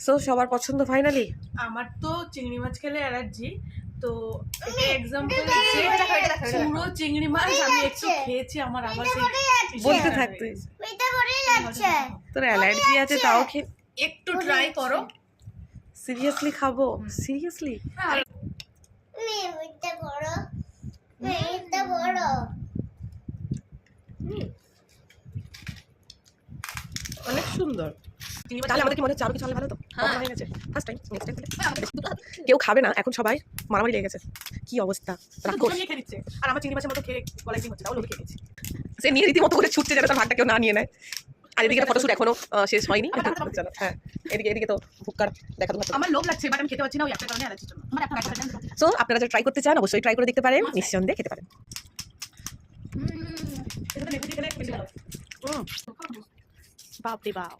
So সবার পছন্দ finally? আমার তো চিংড়ি মাছ খেলে অ্যালার্জি, তো এটা এক্সাম্পল যে পুরো চিংড়ি মাছ আমি একটু খেয়েছি, আমার আবার সেই বলতে থাকতে তোর অ্যালার্জি আছে তাও একটু ট্রাই করো। সিরিয়াসলি খাবো? সিরিয়াসলি? অনেক সুন্দর। তাহলে আমাদের কি মনে হচ্ছে আরো কিছু হলে ভালো তো? হয়ে গেছে ফার্স্ট টাইম, নেক্সট টাইম কেউ খাবে না এখন, সবাই মারামারি লেগে গেছে। কি অবস্থা, রাক্ষস খেয়ে দিচ্ছে, আর আমার চিংড়ি মাছের মতো খেয়ে কলেজিং হচ্ছে, তাও লোকে খেয়ে দিচ্ছে। সে নিয়ে রীতিমতো করে ছুটছে যেন তার ভাগটা কেউ না নিয়ে নেয়। আর এদিকে ফটোশুট এখনো শেষ হয়নি। চলো হ্যাঁ, এদিকে তো ফুটকার দেখা তো। আমার লোভ লাগছে, বাট আমি খেতে পারছি না ওই একটা কারণে, অ্যালার্জির জন্য। সো আপনারা যারা ট্রাই করতে চান অবশ্যই ট্রাই করে দেখতে পারেন, নিঃসন্দেহে খেতে পারেন। বাপ রে বাপ।